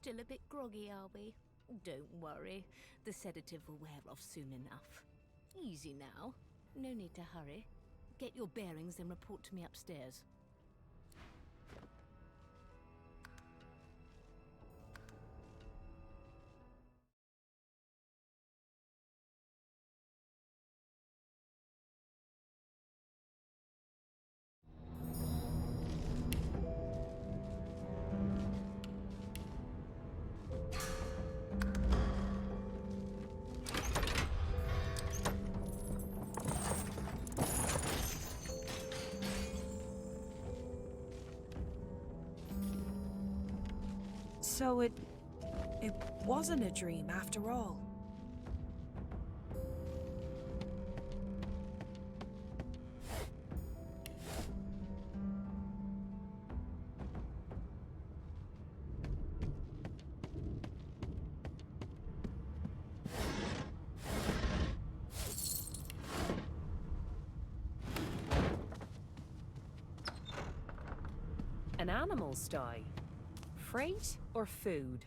Still a bit groggy, are we? Don't worry. The sedative will wear off soon enough. Easy now. No need to hurry. Get your bearings and report to me upstairs. So it wasn't a dream after all. An animal sty? Freight or food?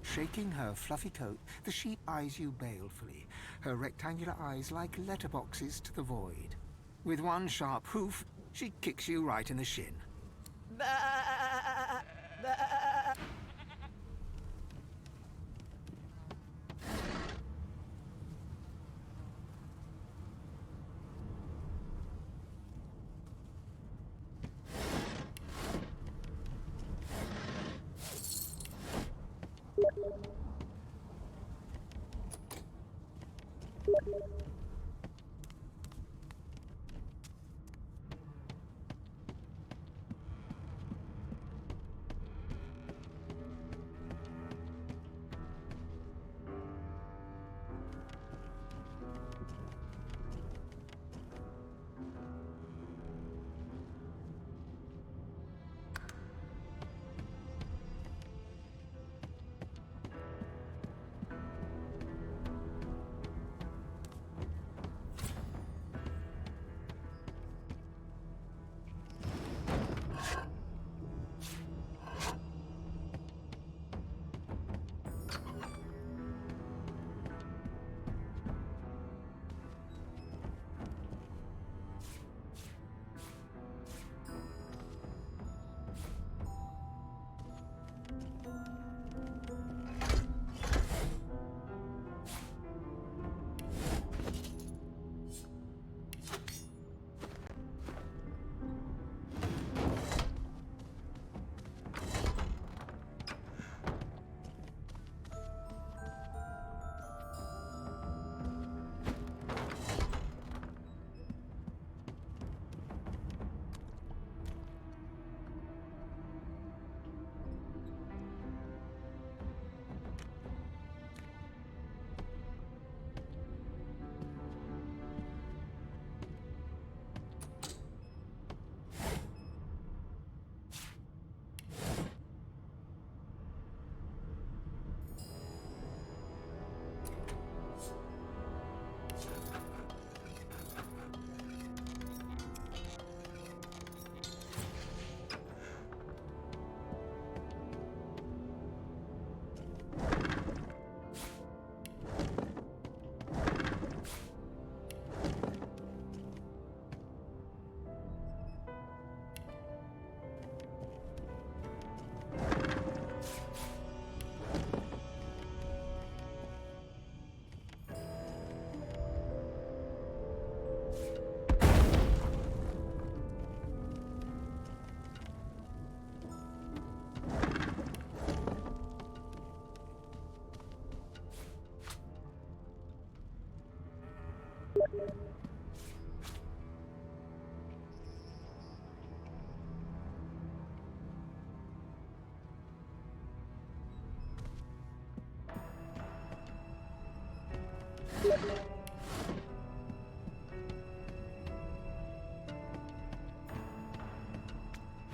Shaking her fluffy coat, the sheep eyes you balefully, her rectangular eyes like letterboxes to the void. With one sharp hoof, she kicks you right in the shin.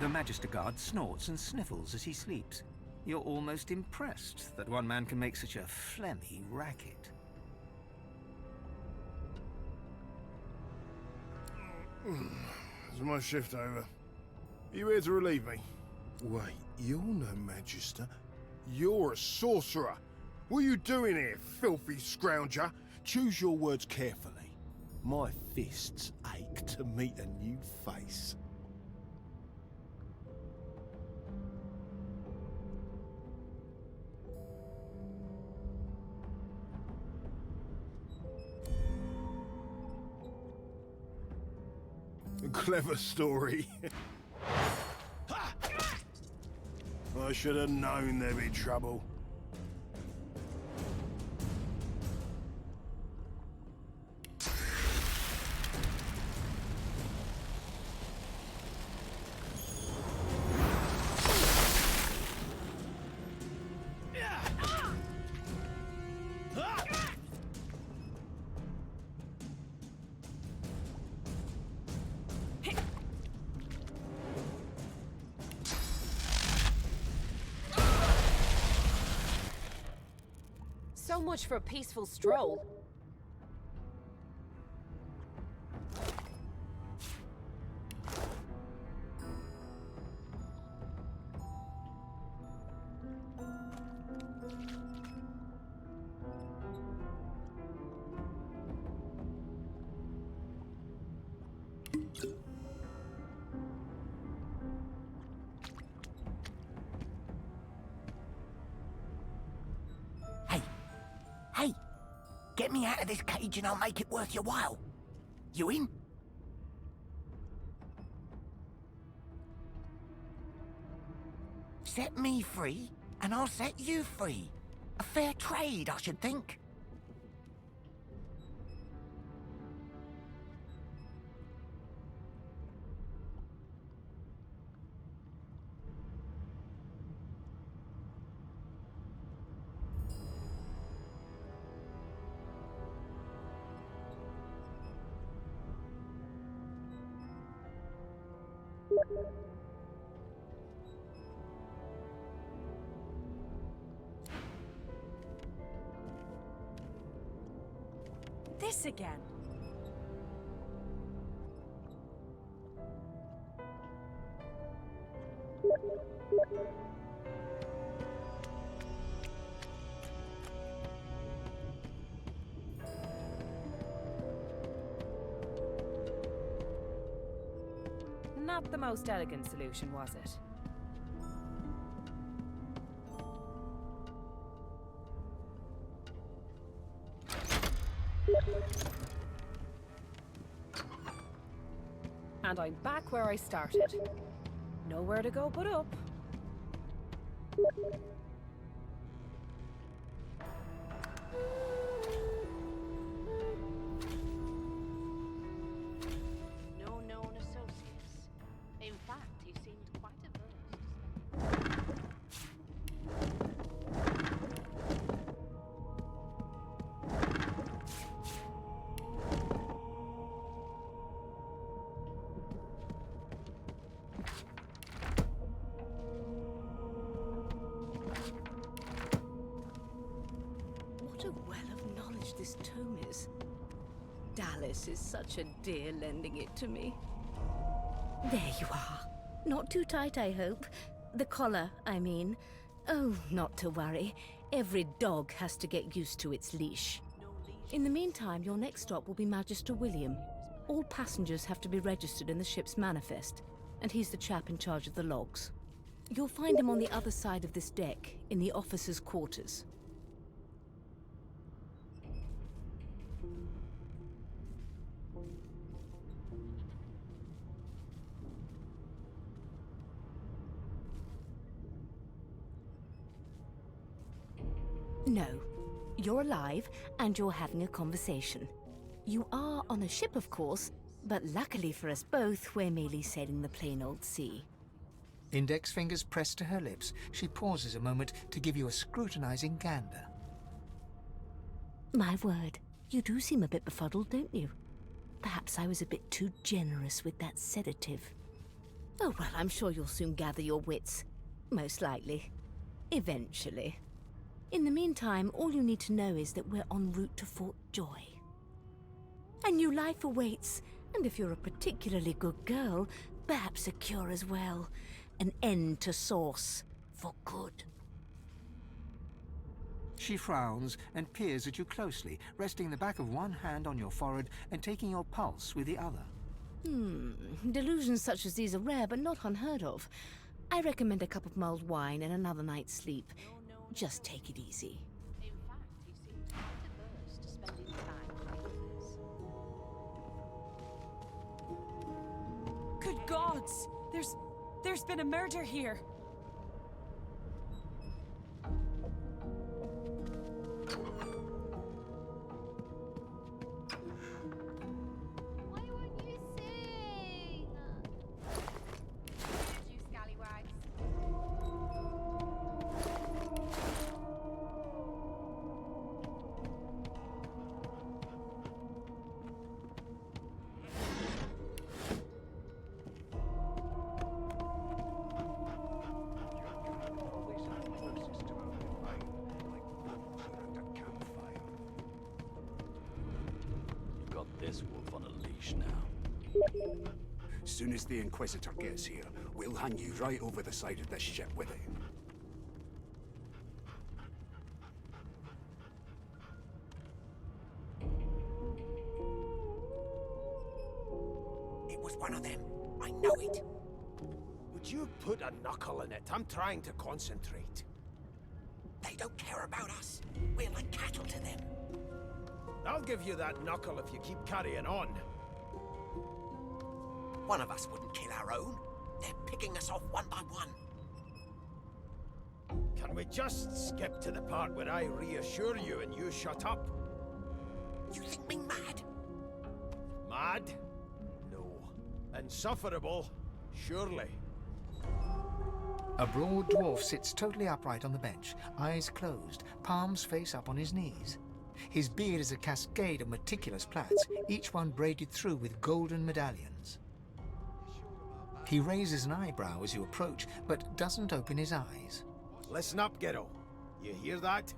The Magister Guard snorts and sniffles as he sleeps. You're almost impressed that one man can make such a phlegmy racket. Is my shift over? Are you here to relieve me? Wait, you're no magister. You're a sorcerer. What are you doing here, filthy scrounger? Choose your words carefully. My fists ache to meet a new face. A clever story. I should have known there'd be trouble. So much for a peaceful stroll. Hey, get me out of this cage and I'll make it worth your while. You in? Set me free, and I'll set you free. A fair trade, I should think. This again. Not the most elegant solution, was it? And I'm back where I started. Nowhere to go but up. No known associates. In fact, he seemed quite averse to What a well of knowledge this tome is. Dallas is such a dear lending it to me. There you are. Not too tight, I hope. The collar, I mean. Oh, not to worry. Every dog has to get used to its leash. In the meantime, your next stop will be Magister William. All passengers have to be registered in the ship's manifest, and he's the chap in charge of the logs. You'll find him on the other side of this deck, in the officers' quarters. No. You're alive, and you're having a conversation. You are on a ship, of course, but luckily for us both, we're merely sailing the plain old sea. Index fingers pressed to her lips, she pauses a moment to give you a scrutinizing gander. My word, you do seem a bit befuddled, don't you? Perhaps I was a bit too generous with that sedative. Oh, well, I'm sure you'll soon gather your wits. Most likely. Eventually. In the meantime, all you need to know is that we're en route to Fort Joy. A new life awaits, And if you're a particularly good girl, perhaps a cure as well. An end to sauce. For good. She frowns and peers at you closely, resting the back of one hand on your forehead and taking your pulse with the other. Delusions such as these are rare but not unheard of. I recommend a cup of mulled wine and another night's sleep. Just take it easy. In fact, he seemed quite averse to spending time like this. Good gods! There's been a murder here. Why won't you sing? You scallywags. You've got this wolf on a leash now. Soon as the Inquisitor gets here, we'll hang you right over the side of this ship with it. It was one of them. I know it. Would you put a knuckle in it? I'm trying to concentrate. They don't care about us. We're like cattle to them. I'll give you that knuckle if you keep carrying on. One of us wouldn't kill our own. They're picking us off one by one. Can we just skip to the part where I reassure you and you shut up? You think me mad? Mad? No. Insufferable? Surely. A broad dwarf sits totally upright on the bench, eyes closed, palms face up on his knees. His beard is a cascade of meticulous plaits, each one braided through with golden medallions. He raises an eyebrow as you approach, but doesn't open his eyes. Listen up, Ghetto. You hear that?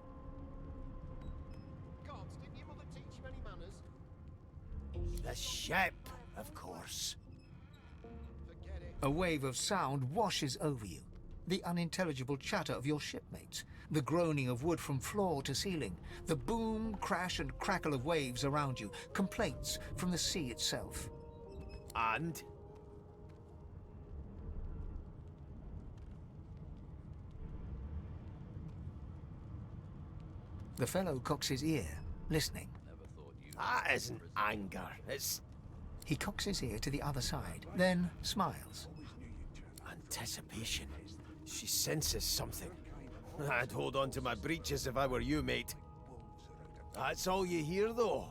Gods, didn't your mother teach you any manners? The ship, of course. Forget it. A wave of sound washes over you. The unintelligible chatter of your shipmates, the groaning of wood from floor to ceiling, the boom, crash and crackle of waves around you, complaints from the sea itself. And? The fellow cocks his ear, listening. That isn't anger. It's He cocks his ear to the other side, then smiles. anticipation. She senses something. I'd hold on to my breeches if I were you, mate. That's all you hear, though.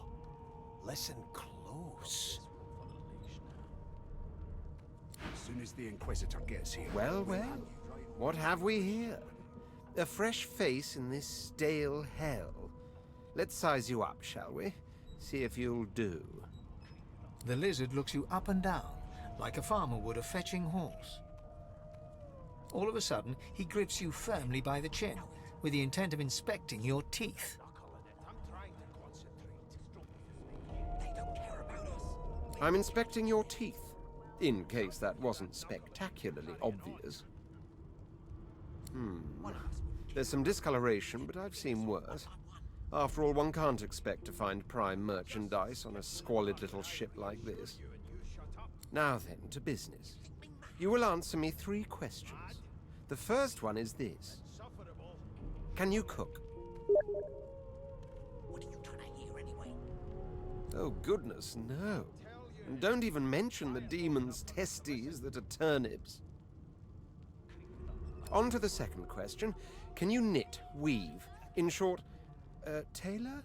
Listen close. As soon as the Inquisitor gets here... Well, we'll well. hang you right over What have we here? A fresh face in this stale hell. Let's size you up, shall we? See if you'll do. The lizard looks you up and down, like a farmer would a fetching horse. All of a sudden, he grips you firmly by the chin, with the intent of inspecting your teeth. I'm trying to concentrate. They don't care about us. I'm inspecting your teeth, in case that wasn't spectacularly obvious. There's some discoloration, but I've seen worse. After all, one can't expect to find prime merchandise on a squalid little ship like this. Now then, to business. You will answer me 3 questions. The first one is this. Can you cook? What are you trying to hear anyway? Oh, goodness, no. And don't even mention the demon's testes that are turnips. On to the second question. Can you knit, weave? In short, tailor?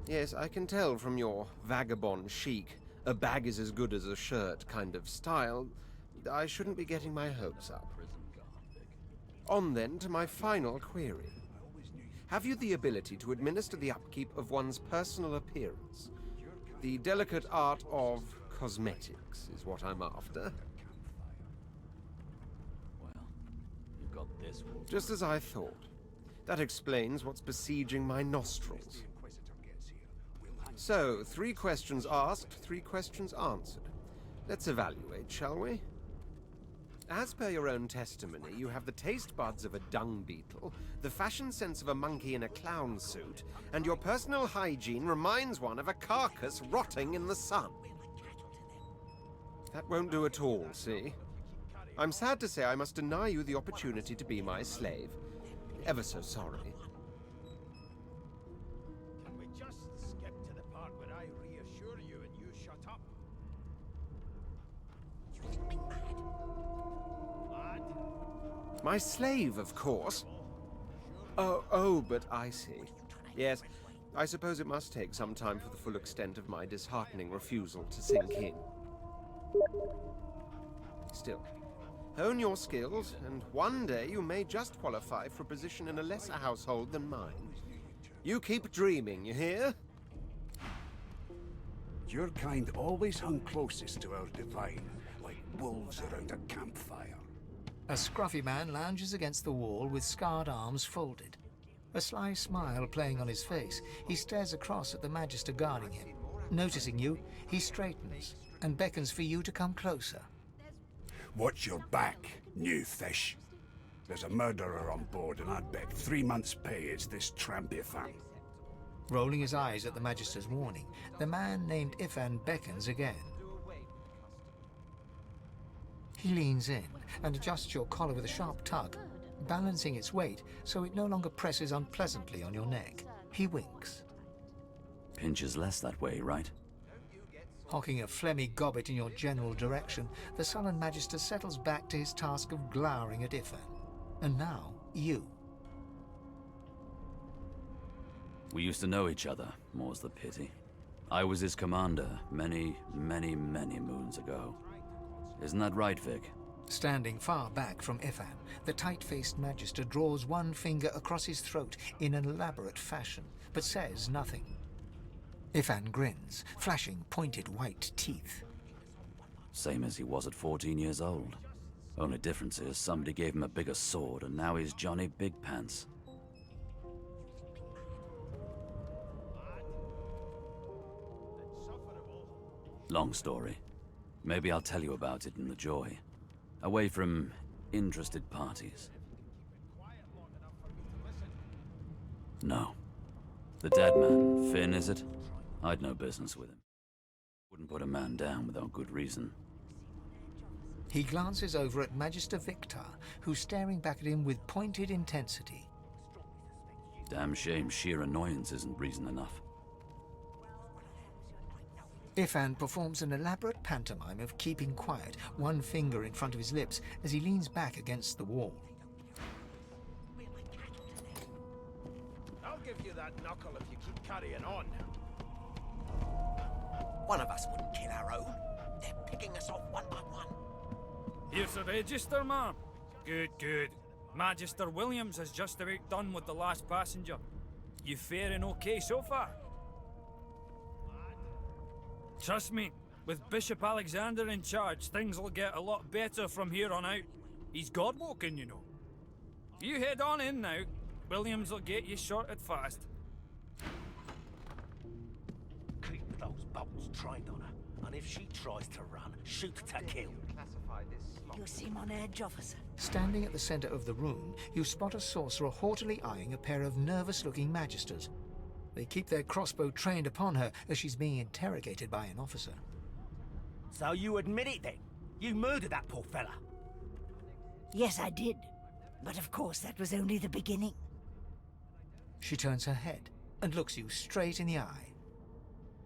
Yes, I can tell from your vagabond chic, a bag is as good as a shirt kind of style. I shouldn't be getting my hopes up. On then to my final query. Have you the ability to administer the upkeep of one's personal appearance? The delicate art of cosmetics is what I'm after. Well, you've got this wolf. Just as I thought. That explains what's besieging my nostrils. the Inquisitor gets here. We'll hang So, 3 questions asked, 3 questions answered. Let's evaluate, shall we? As per your own testimony, you have the taste buds of a dung beetle, the fashion sense of a monkey in a clown suit, and your personal hygiene reminds one of a carcass rotting in the sun. That won't do at all, see? I'm sad to say I must deny you the opportunity to be my slave. Ever so sorry. Can we just skip to the part where I reassure you and you shut up? You think me mad? Lad? My slave, of course. Oh, but I see. Yes, I suppose it must take some time for the full extent of my disheartening refusal to sink in. Still, hone your skills, and one day you may just qualify for a position in a lesser household than mine. You keep dreaming, you hear? Your kind always hung closest to our divine, like wolves around a campfire. A scruffy man lounges against the wall with scarred arms folded. A sly smile playing on his face, he stares across at the Magister guarding him. Noticing you, he straightens and beckons for you to come closer. Watch your back, new fish. There's a murderer on board, and I'd bet 3 months' pay it's this tramp Ifan. Rolling his eyes at the Magister's warning, the man named Ifan beckons again. He leans in and adjusts your collar with a sharp tug, balancing its weight so it no longer presses unpleasantly on your neck. He winks. Pinches less that way, right? Hocking a phlegmy gobbet in your general direction, the sullen Magister settles back to his task of glowering at Ifan. And now, you. We used to know each other, more's the pity. I was his commander many, many, many moons ago. Isn't that right, Vic? Standing far back from Ifan, the tight-faced Magister draws one finger across his throat in an elaborate fashion, but says nothing. Ifan grins, flashing pointed white teeth. Same as he was at 14 years old. Only difference is somebody gave him a bigger sword and now he's Johnny Big Pants. Long story. Maybe I'll tell you about it in the Joy. Away from interested parties. No. The dead man, Finn, is it? I'd no business with him. Wouldn't put a man down without good reason. He glances over at Magister Victor, who's staring back at him with pointed intensity. Damn shame sheer annoyance isn't reason enough. Ifan performs an elaborate pantomime of keeping quiet, one finger in front of his lips as he leans back against the wall. I'll give you that knuckle if you keep carrying on. One of us wouldn't kill our own. They're picking us off one by one. Here's the register, ma'am. Good, good. Magister Williams has just about done with the last passenger. You faring okay so far? Trust me, with Bishop Alexander in charge, things will get a lot better from here on out. He's God-woken, you know. You head on in now. Williams will get you sorted fast. Keep those bolts trained on her, and if she tries to run, shoot to kill. You seem on edge, officer. Standing at the center of the room, you spot a sorcerer haughtily eyeing a pair of nervous-looking Magisters. They keep their crossbow trained upon her as she's being interrogated by an officer. So you admit it then? You murdered that poor fella? Yes, I did. But of course, that was only the beginning. She turns her head and looks you straight in the eye.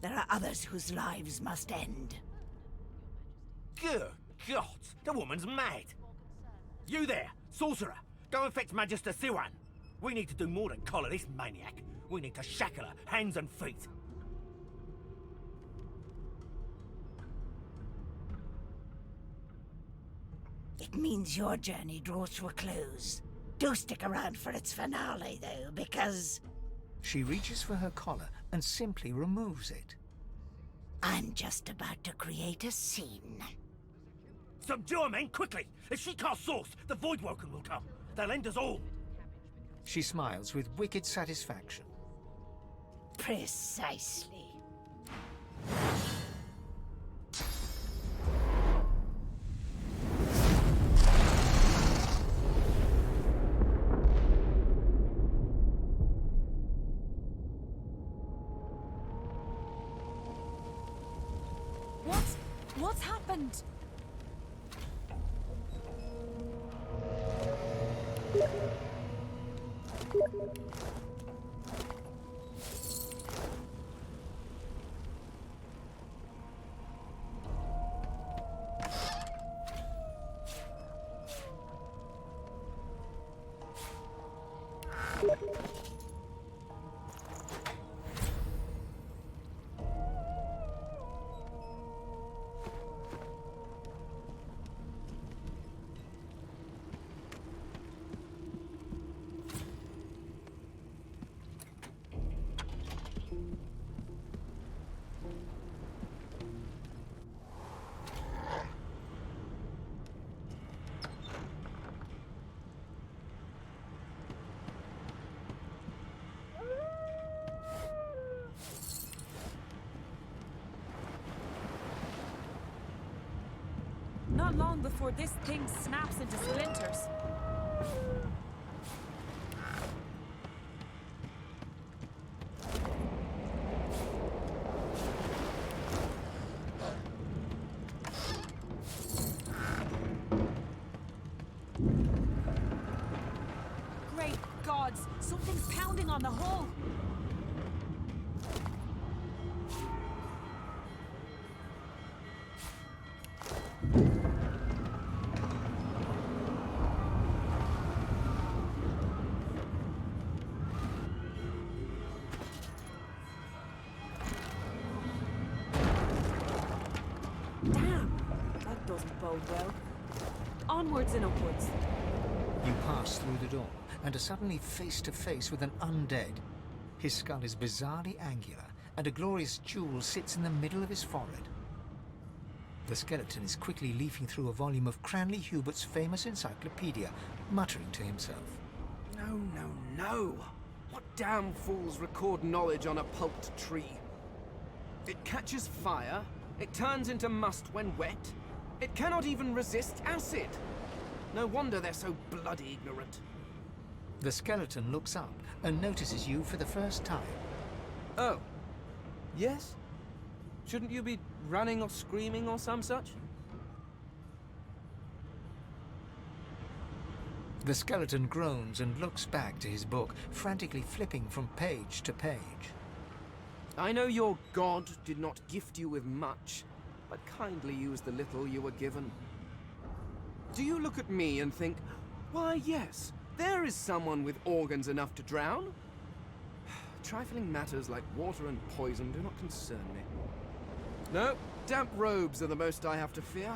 There are others whose lives must end. Good God, the woman's mad. You there, sorcerer, go and fetch Magister Siwan. We need to do more than collar this maniac. We need to shackle her, hands and feet. It means your journey draws to a close. Do stick around for its finale, though, because... She reaches for her collar and simply removes it. I'm just about to create a scene. Subdue her, men, quickly! If she casts source, the Voidwoken will come. They'll end us all. She smiles with wicked satisfaction. Precisely. What's happened? Not long before this thing snaps into splinters. Great gods! Something's pounding on the hull! Damn! That doesn't bode well. Onwards and upwards. You pass through the door and are suddenly face to face with an undead. His skull is bizarrely angular, and a glorious jewel sits in the middle of his forehead. The skeleton is quickly leafing through a volume of Cranley Hubert's famous encyclopedia, muttering to himself. No, no, no! What damn fools record knowledge on a pulped tree? It catches fire, it turns into must when wet, it cannot even resist acid! No wonder they're so bloody ignorant. The skeleton looks up and notices you for the first time. Oh. Yes? Shouldn't you be running or screaming or some such? The skeleton groans and looks back to his book, frantically flipping from page to page. I know your god did not gift you with much, but kindly used the little you were given. Do you look at me and think, why yes, there is someone with organs enough to drown? Trifling matters like water and poison do not concern me. No, damp robes are the most I have to fear.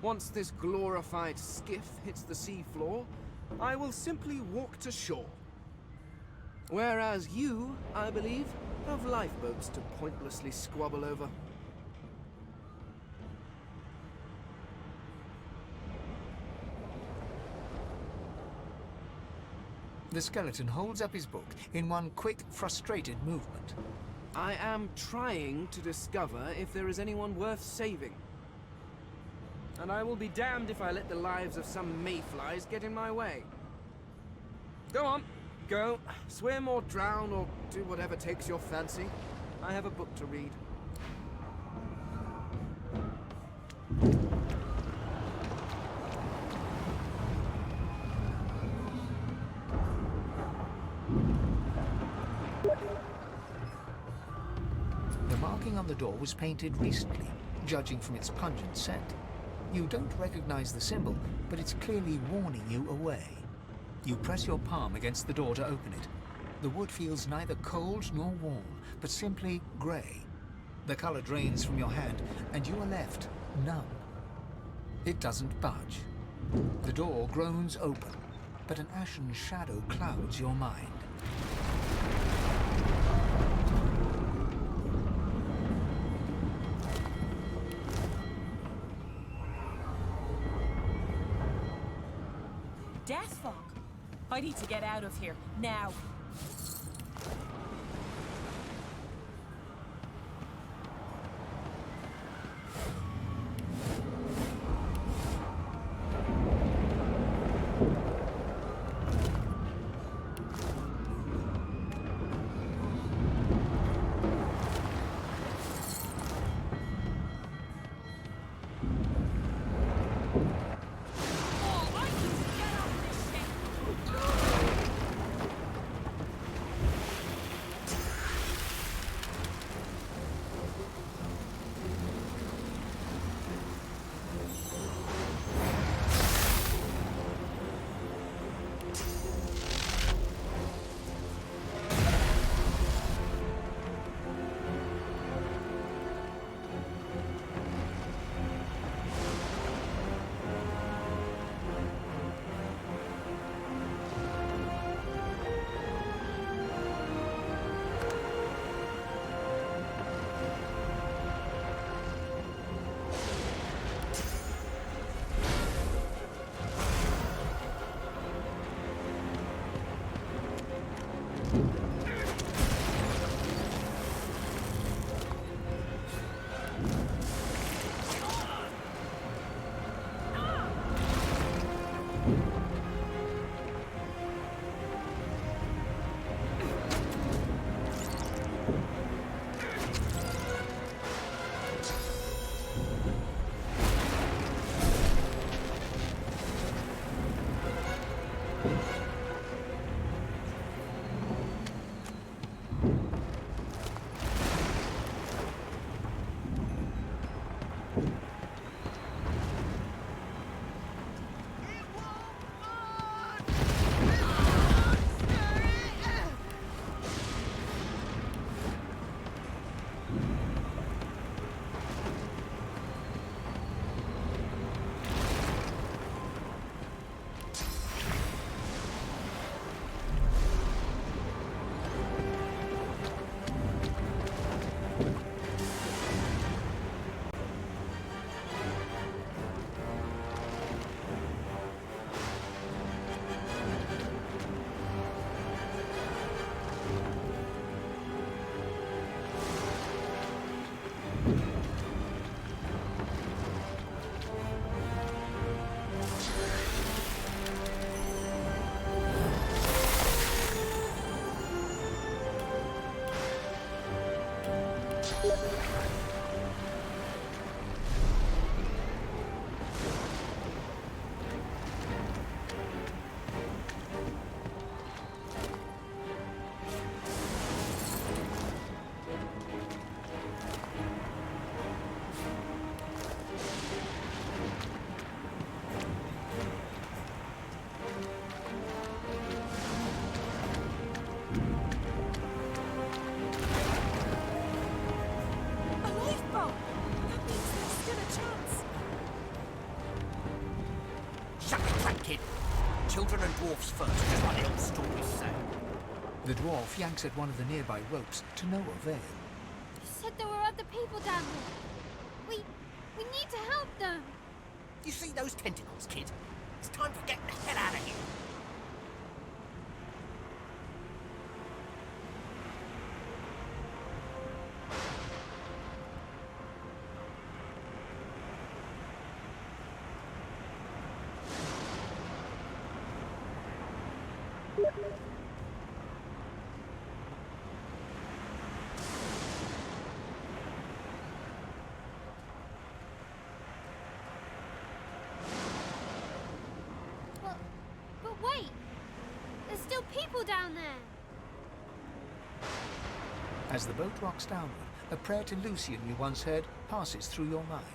Once this glorified skiff hits the seafloor, I will simply walk to shore. Whereas you, I believe, have lifeboats to pointlessly squabble over. The skeleton holds up his book in one quick, frustrated movement. I am trying to discover if there is anyone worth saving. And I will be damned if I let the lives of some mayflies get in my way. Go on, go. Swim or drown or do whatever takes your fancy. I have a book to read. The marking on the door was painted recently, judging from its pungent scent. You don't recognize the symbol, but it's clearly warning you away. You press your palm against the door to open it. The wood feels neither cold nor warm, but simply grey. The color drains from your hand, and you are left numb. It doesn't budge. The door groans open, but an ashen shadow clouds your mind. Death fog. I need to get out of here, now. Children and dwarfs first, as my little stories say. The dwarf yanks at one of the nearby ropes to no avail. You said there were other people down there. We need to help them. You see those tentacles, kid? It's time to get the hell out of here. But wait! There's still people down there! As the boat rocks downward, a prayer to Lucian you once heard passes through your mind.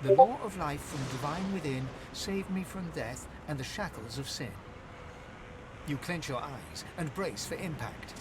The law of life from divine within saved me from death and the shackles of sin. You clench your eyes and brace for impact.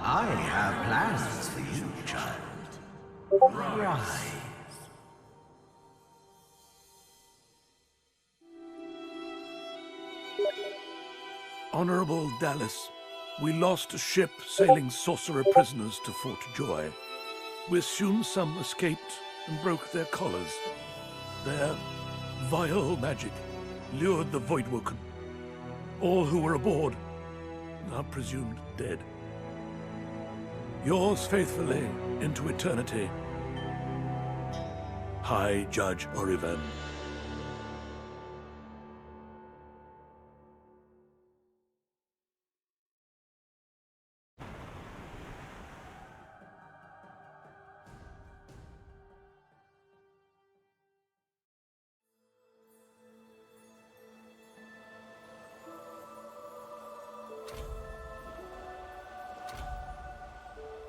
I have plans for you, child. Rise. Honorable Dallas, we lost a ship sailing sorcerer prisoners to Fort Joy. We assume some escaped and broke their collars. Their vile magic lured the Voidwoken. All who were aboard are presumed dead. Yours faithfully into eternity, High Judge Orivan.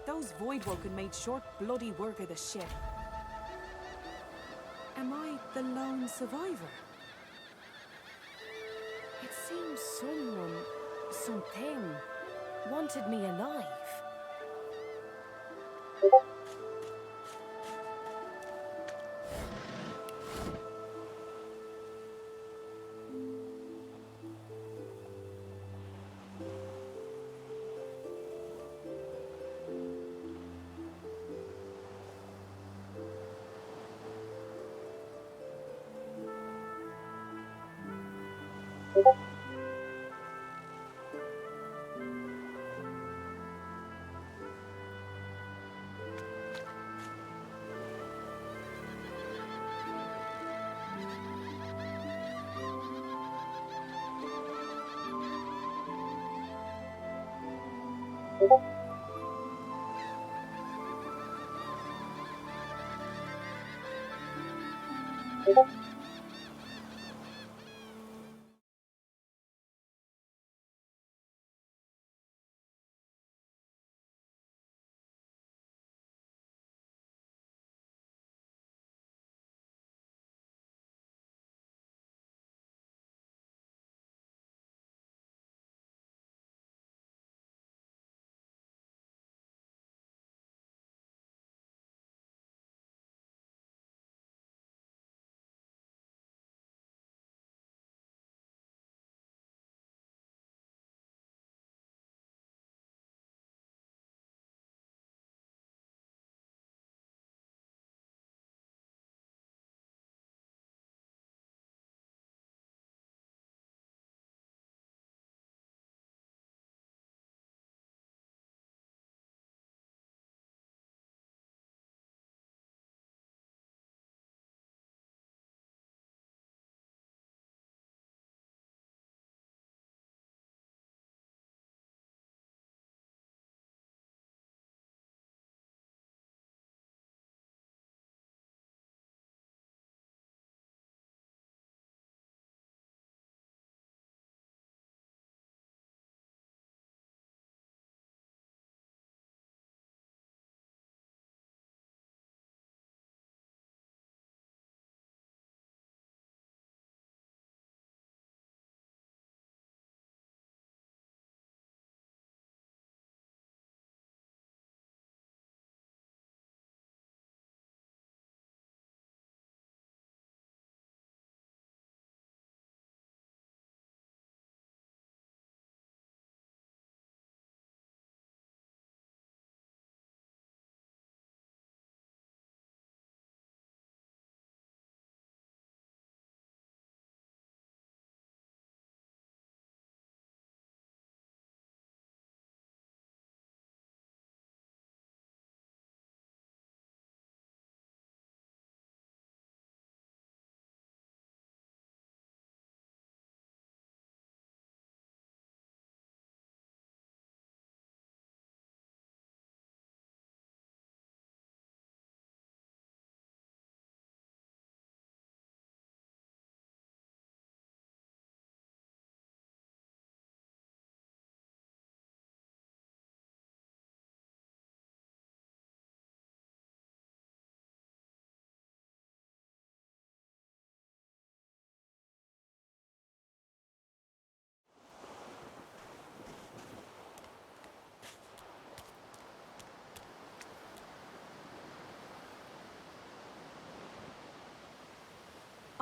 Those Voidwoken made short, bloody work of the ship. Am I the lone survivor? It seems someone, something, wanted me alive.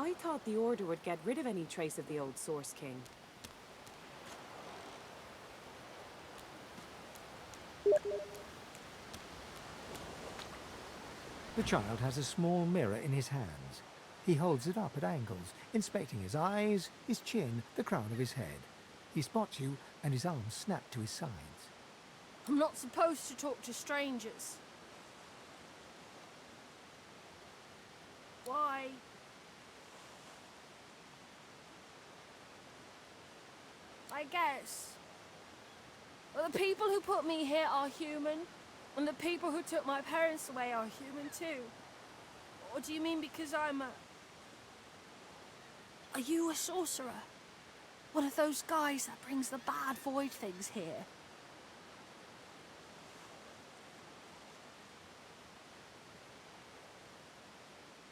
I thought the Order would get rid of any trace of the old Source King. The child has a small mirror in his hands. He holds it up at angles, inspecting his eyes, his chin, the crown of his head. He spots you, and his arms snap to his sides. I'm not supposed to talk to strangers. Why? I guess. Well, the people who put me here are human, and the people who took my parents away are human too. Or do you mean because I'm a... Are you a sorcerer? One of those guys that brings the bad void things here?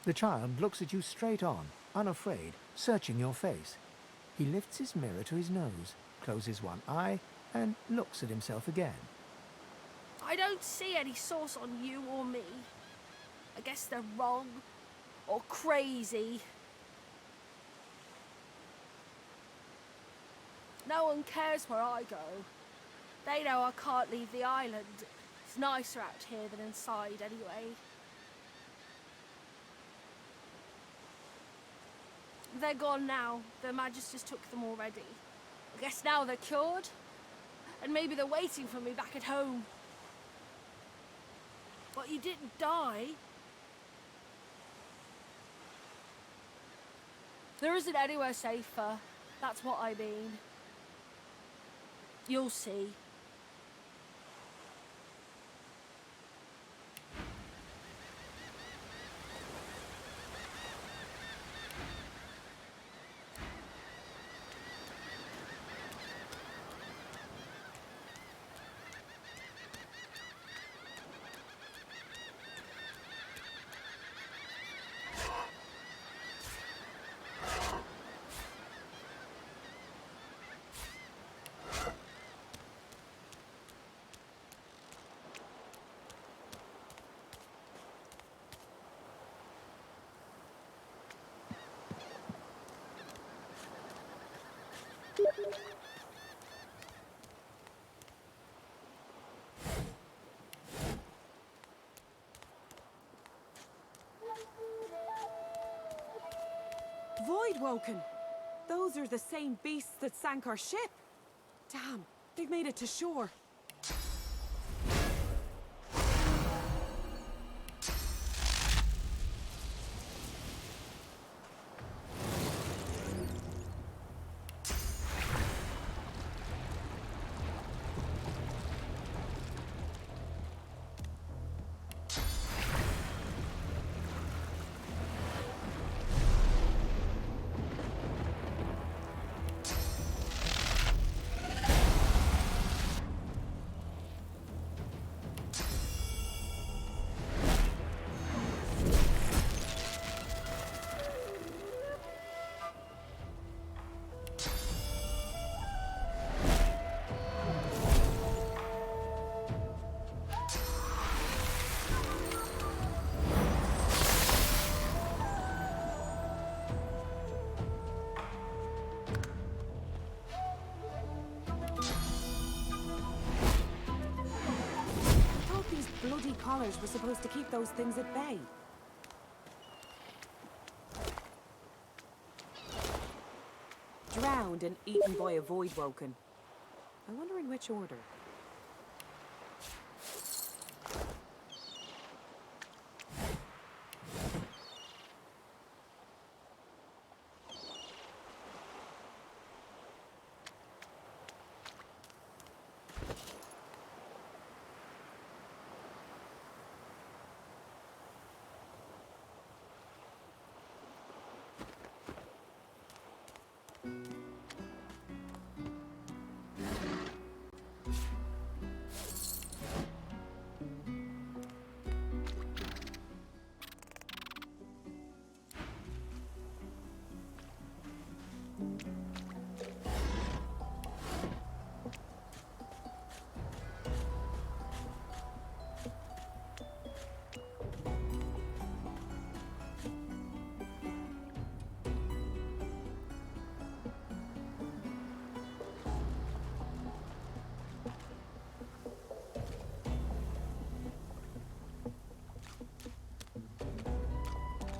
The child looks at you straight on, unafraid, searching your face. He lifts his mirror to his nose, closes one eye, and looks at himself again. I don't see any source on you or me. I guess they're wrong or crazy. No one cares where I go. They know I can't leave the island. It's nicer out here than inside anyway. They're gone now. The Magisters took them already. I guess now they're cured. And maybe they're waiting for me back at home. But you didn't die. There isn't anywhere safer. That's what I mean. You'll see. Woken. Those are the same beasts that sank our ship. Damn, they've made it to shore. Bloody collars were supposed to keep those things at bay. Drowned and eaten by a void woken. I wonder in which order.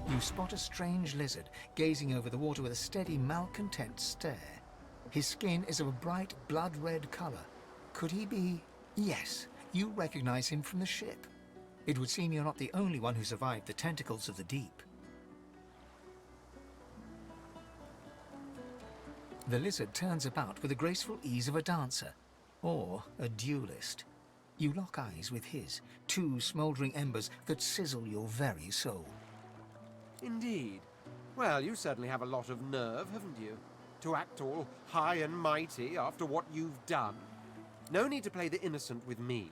You spot a strange lizard gazing over the water with a steady, malcontent stare. His skin is of a bright, blood-red color. Could he be... Yes, you recognize him from the ship. It would seem you're not the only one who survived the tentacles of the deep. The lizard turns about with the graceful ease of a dancer, or a duelist. You lock eyes with his, two smouldering embers that sizzle your very soul. Indeed. Well, you certainly have a lot of nerve, haven't you? To act all high and mighty after what you've done. No need to play the innocent with me.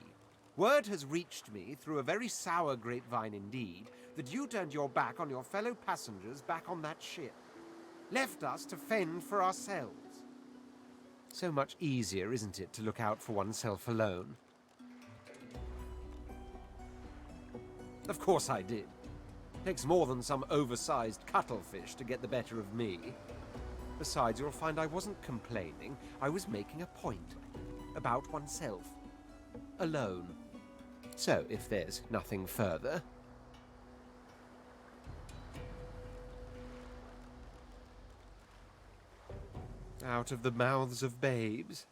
Word has reached me, through a very sour grapevine indeed, that you turned your back on your fellow passengers back on that ship. Left us to fend for ourselves. So much easier, isn't it, to look out for oneself alone? Of course I did. Takes more than some oversized cuttlefish to get the better of me. Besides, you'll find I wasn't complaining. I was making a point. About oneself. Alone. So, if there's nothing further... Out of the mouths of babes.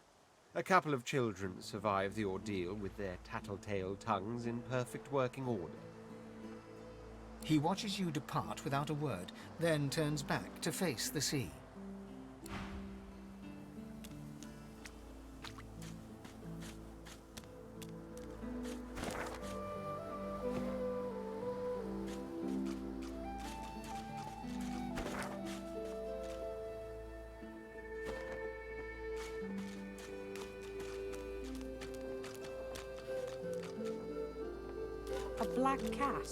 A couple of children survive the ordeal with their tattletale tongues in perfect working order. He watches you depart without a word, then turns back to face the sea. A black cat.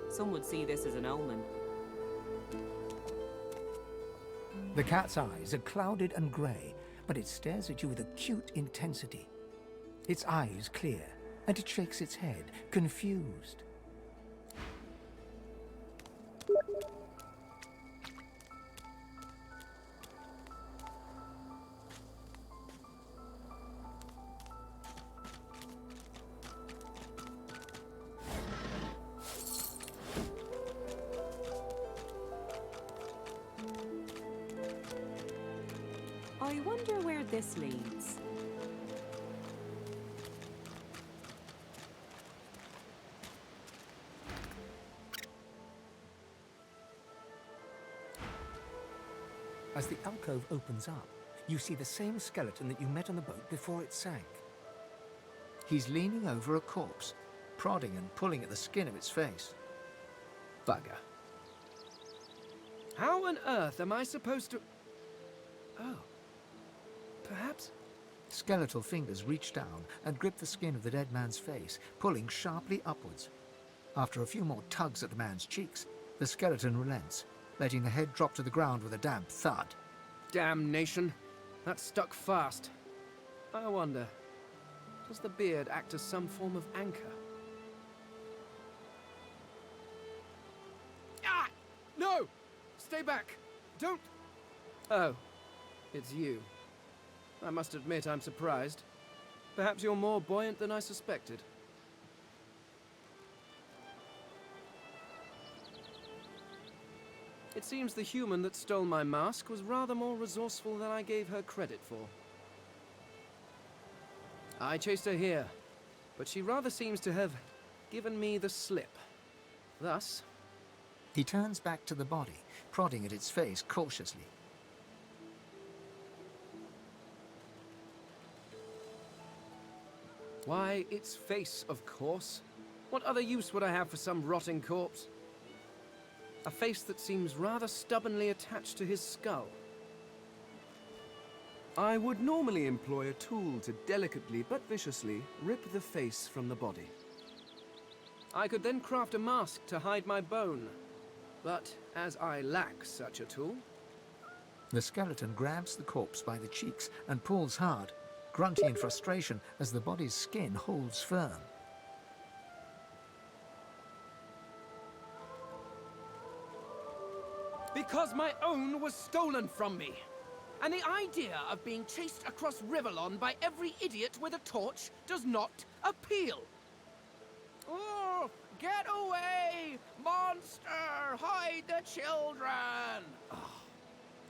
Some would see this as an omen. The cat's eyes are clouded and grey, but it stares at you with acute intensity. Its eyes clear, and it shakes its head, confused. I wonder where this leads. As the alcove opens up, you see the same skeleton that you met on the boat before it sank. He's leaning over a corpse, prodding and pulling at the skin of its face. Bugger. How on earth am I supposed to... Oh. Perhaps... Skeletal fingers reach down and grip the skin of the dead man's face, pulling sharply upwards. After a few more tugs at the man's cheeks, the skeleton relents, letting the head drop to the ground with a damp thud. Damnation. That stuck fast. I wonder, does the beard act as some form of anchor? Ah! No! Stay back! Don't... Oh, it's you. I must admit I'm surprised. Perhaps you're more buoyant than I suspected. It seems the human that stole my mask was rather more resourceful than I gave her credit for. I chased her here, but she rather seems to have given me the slip. Thus... He turns back to the body, prodding at its face cautiously. Why, its face, of course. What other use would I have for some rotting corpse? A face that seems rather stubbornly attached to his skull. I would normally employ a tool to delicately but viciously rip the face from the body. I could then craft a mask to hide my bone. But as I lack such a tool... The skeleton grabs the corpse by the cheeks and pulls hard, grunting in frustration as the body's skin holds firm. Because my own was stolen from me. And the idea of being chased across Rivalon by every idiot with a torch does not appeal. Oh, get away! Monster! Hide the children! Oh.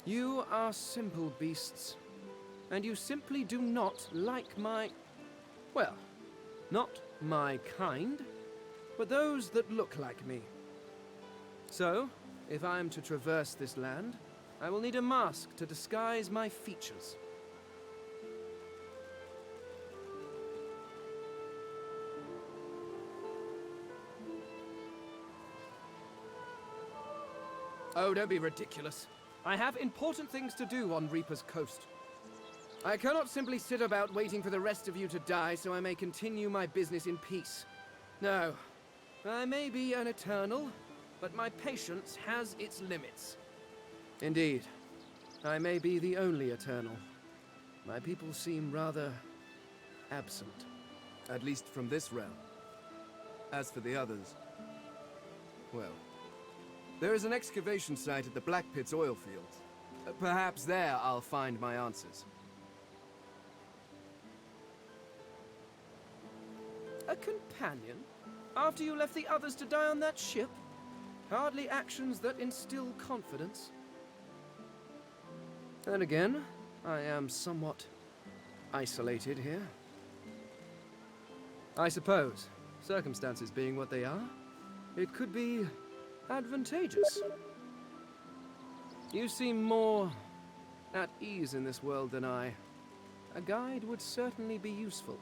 You are simple beasts. And you simply do not like my... Well, not my kind, but those that look like me. So... if I am to traverse this land, I will need a mask to disguise my features. Oh, don't be ridiculous. I have important things to do on Reaper's Coast. I cannot simply sit about waiting for the rest of you to die so I may continue my business in peace. No, I may be an eternal, but my patience has its limits. Indeed, I may be the only eternal. My people seem rather absent, at least from this realm. As for the others, well, there is an excavation site at the Black Pit's oil fields. Perhaps there I'll find my answers. A companion? After you left the others to die on that ship? Hardly actions that instill confidence. Then again, I am somewhat isolated here. I suppose, circumstances being what they are, it could be advantageous. You seem more at ease in this world than I. A guide would certainly be useful.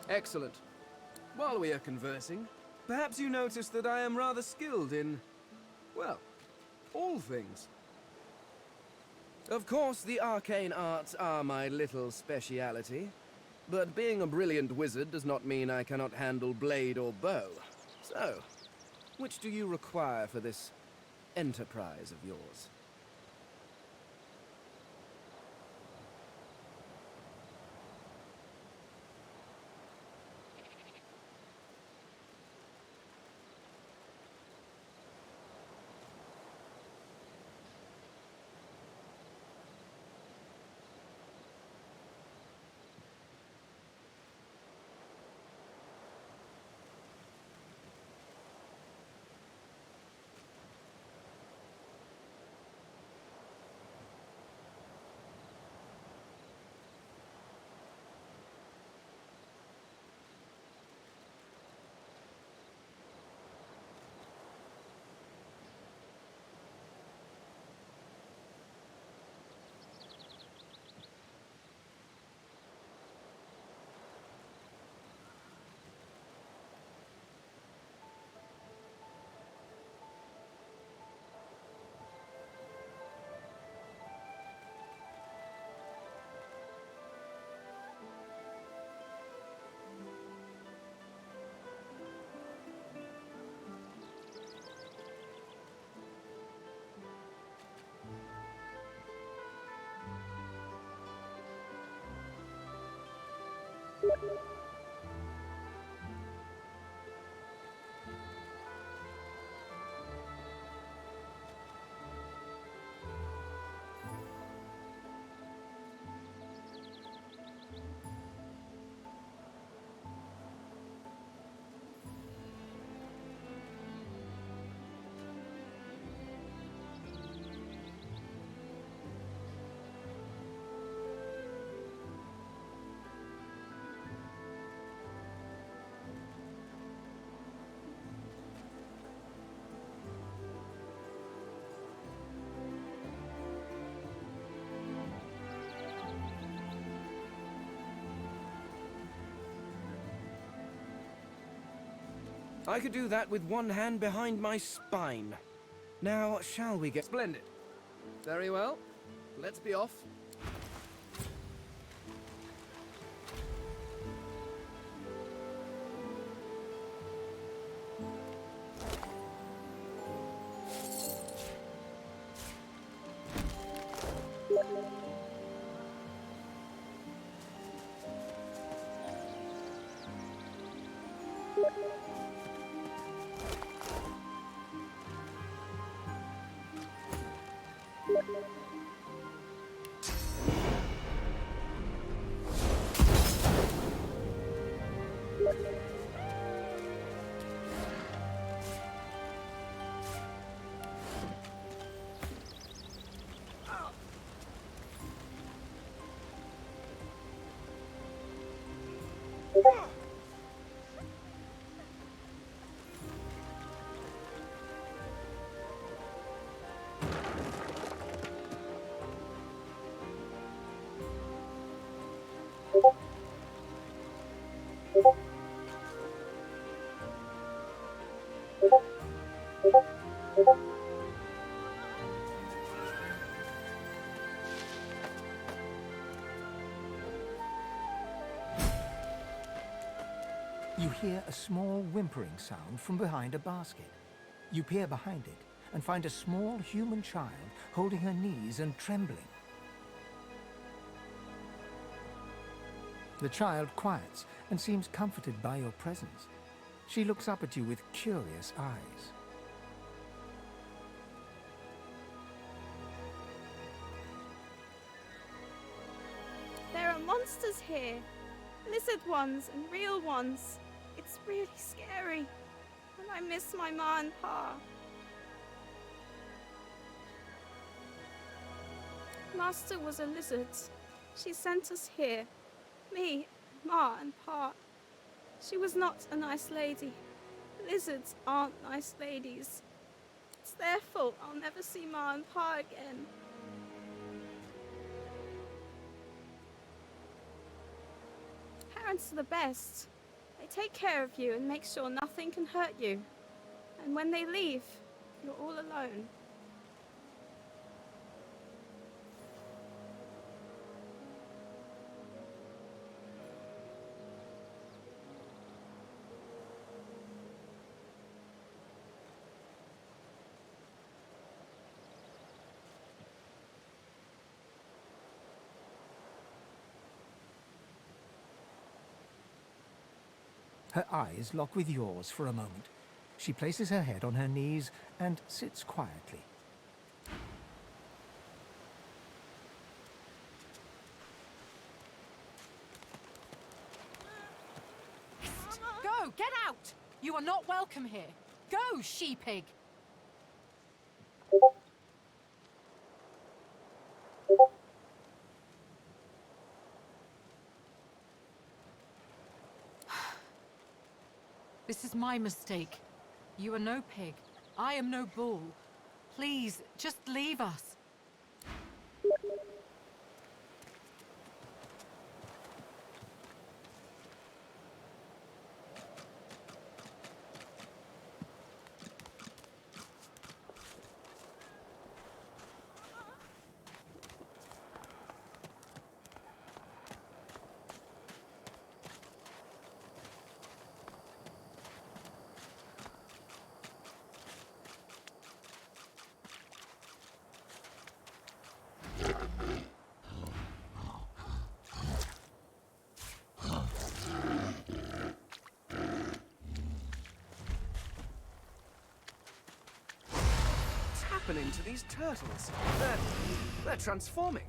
Excellent. While we are conversing, perhaps you notice that I am rather skilled in, well, all things. Of course, the arcane arts are my little speciality, but being a brilliant wizard does not mean I cannot handle blade or bow. So, which do you require for this enterprise of yours? I could do that with one hand behind my spine. Now, shall we get... Splendid. Very well. Let's be off. You hear a small whimpering sound from behind a basket. You peer behind it and find a small human child holding her knees and trembling. The child quiets and seems comforted by your presence. She looks up at you with curious eyes. There are monsters here. Lizard ones and real ones. It's really scary. And I miss my ma and pa. Master was a lizard. She sent us here. Me, ma and pa. She was not a nice lady. Lizards aren't nice ladies. It's their fault I'll never see ma and pa again. Parents are the best. They take care of you and make sure nothing can hurt you. And when they leave, you're all alone. Her eyes lock with yours for a moment. She places her head on her knees and sits quietly. Go! Get out! You are not welcome here. Go, she-pig! This is my mistake. You are no pig. I am no bull. Please, just leave us. To these turtles. They're transforming.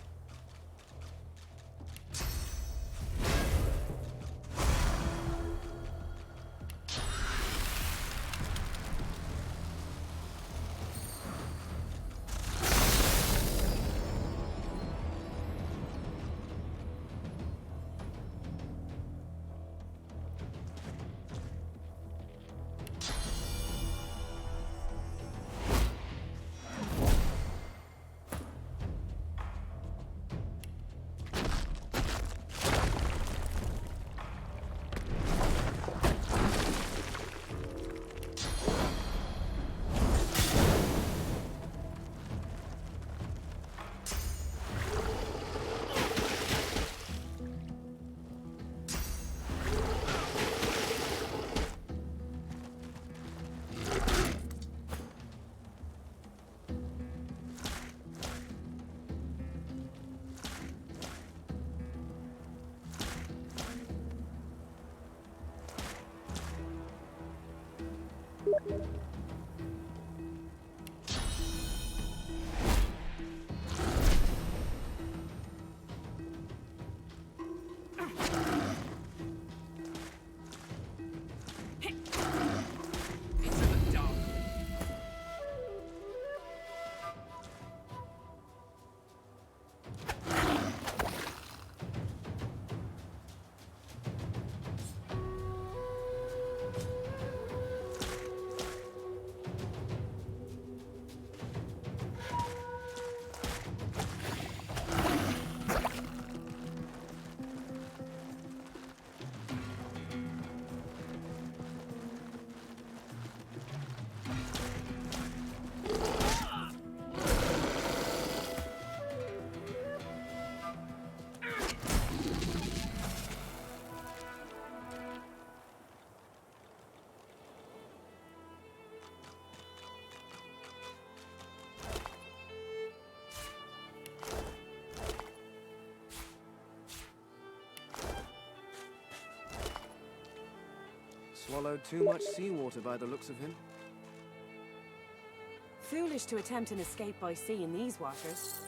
Swallowed too much seawater by the looks of him. Foolish to attempt an escape by sea in these waters.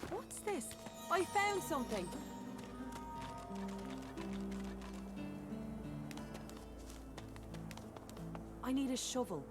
What's this? I found something. I need a shovel.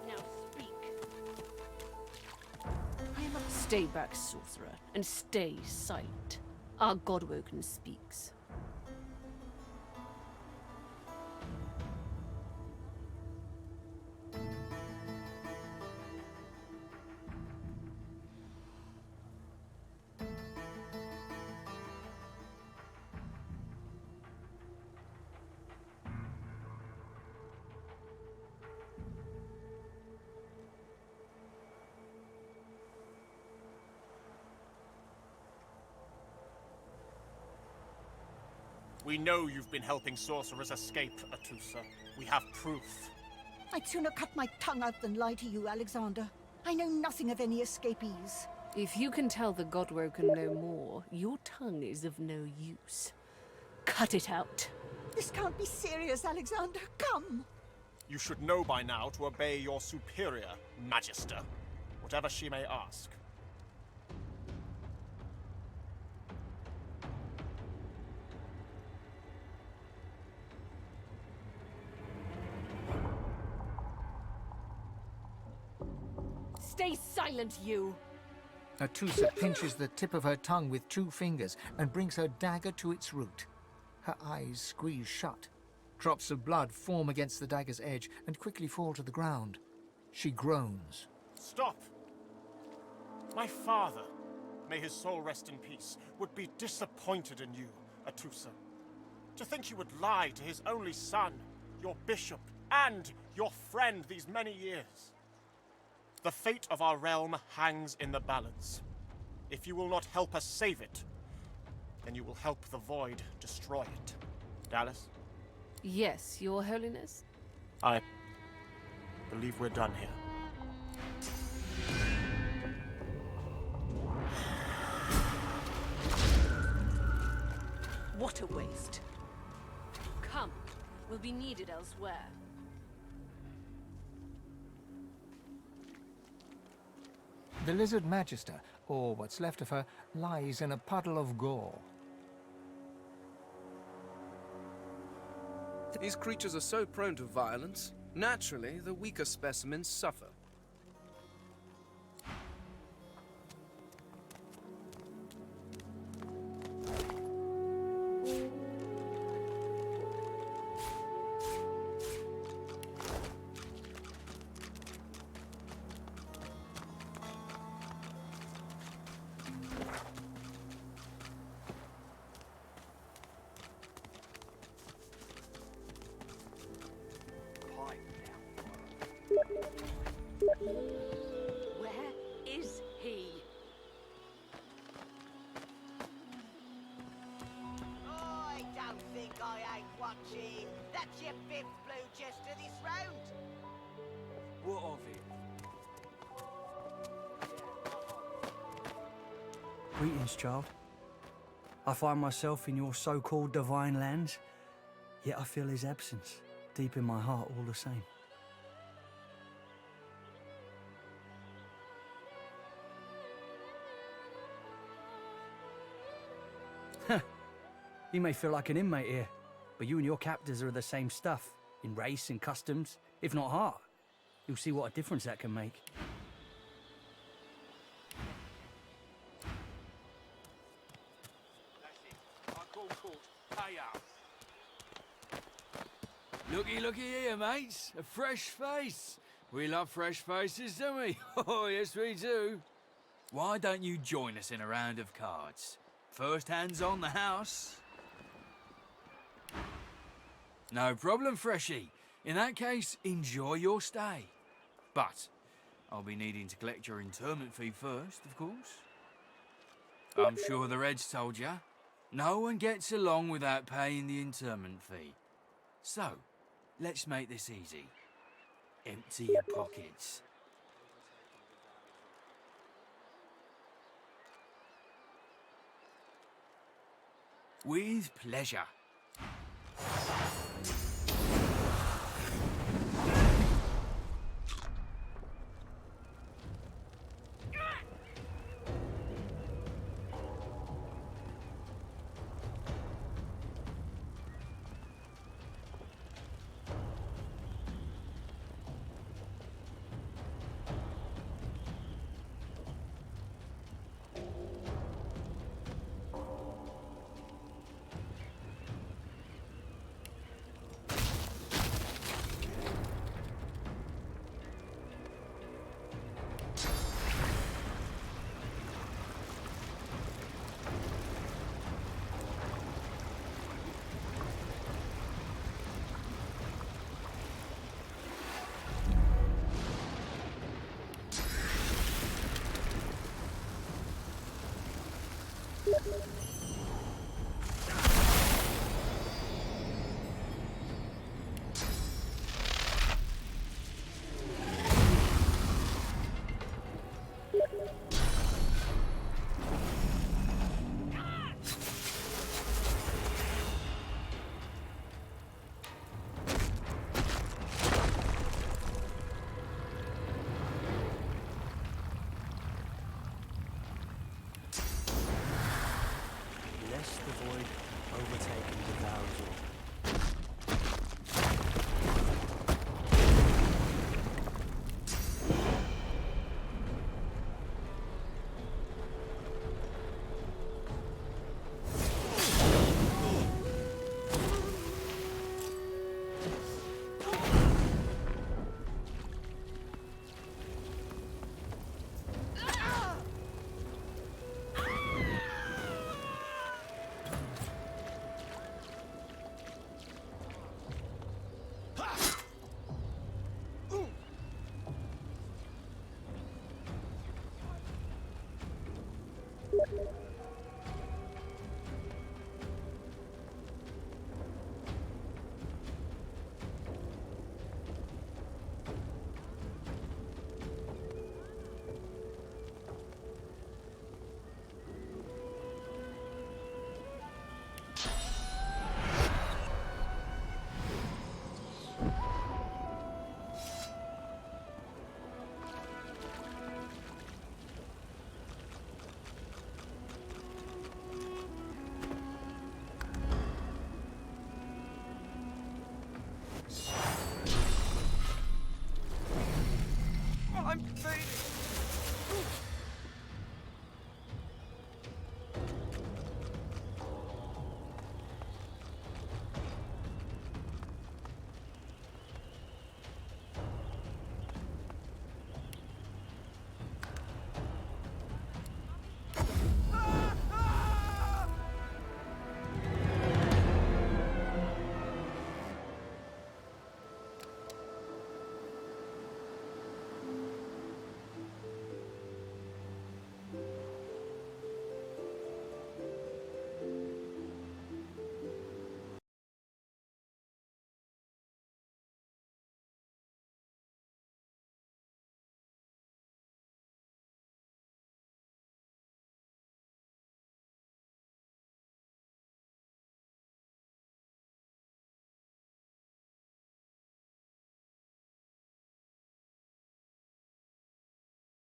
Now speak. Stay back, sorcerer, and stay silent. Our Godwoken speaks. We know you've been helping sorcerers escape, Atusa. We have proof. I'd sooner cut my tongue out than lie to you, Alexander. I know nothing of any escapees. If you can tell the Godwoken no more, your tongue is of no use. Cut it out. This can't be serious, Alexander. Come! You should know by now to obey your superior, Magister, whatever she may ask. Stay silent, you! Atusa pinches the tip of her tongue with 2 fingers and brings her dagger to its root. Her eyes squeeze shut. Drops of blood form against the dagger's edge and quickly fall to the ground. She groans. Stop! My father, may his soul rest in peace, would be disappointed in you, Atusa. To think you would lie to his only son, your bishop, and your friend these many years. The fate of our realm hangs in the balance. If you will not help us save it, then you will help the Void destroy it. Dallas? Yes, Your Holiness? I believe we're done here. What a waste. Come, we'll be needed elsewhere. The Lizard Magister, or what's left of her, lies in a puddle of gore. These creatures are so prone to violence. Naturally, the weaker specimens suffer. Where is he? I don't think I ain't watching. That's your 5th blue jester this round. What of it? Greetings, child. I find myself in your so-called divine lands, yet I feel his absence deep in my heart all the same. You may feel like an inmate here, but you and your captors are the same stuff, in race and customs, if not heart. You'll see what a difference that can make. Looky here, mates. A fresh face. We love fresh faces, don't we? Oh, yes, we do. Why don't you join us in a round of cards? First hands on the house. No problem, Freshie. In that case, enjoy your stay. But I'll be needing to collect your interment fee first, of course. I'm sure the Reds told you. No one gets along without paying the interment fee. So, let's make this easy. Empty your pockets. With pleasure.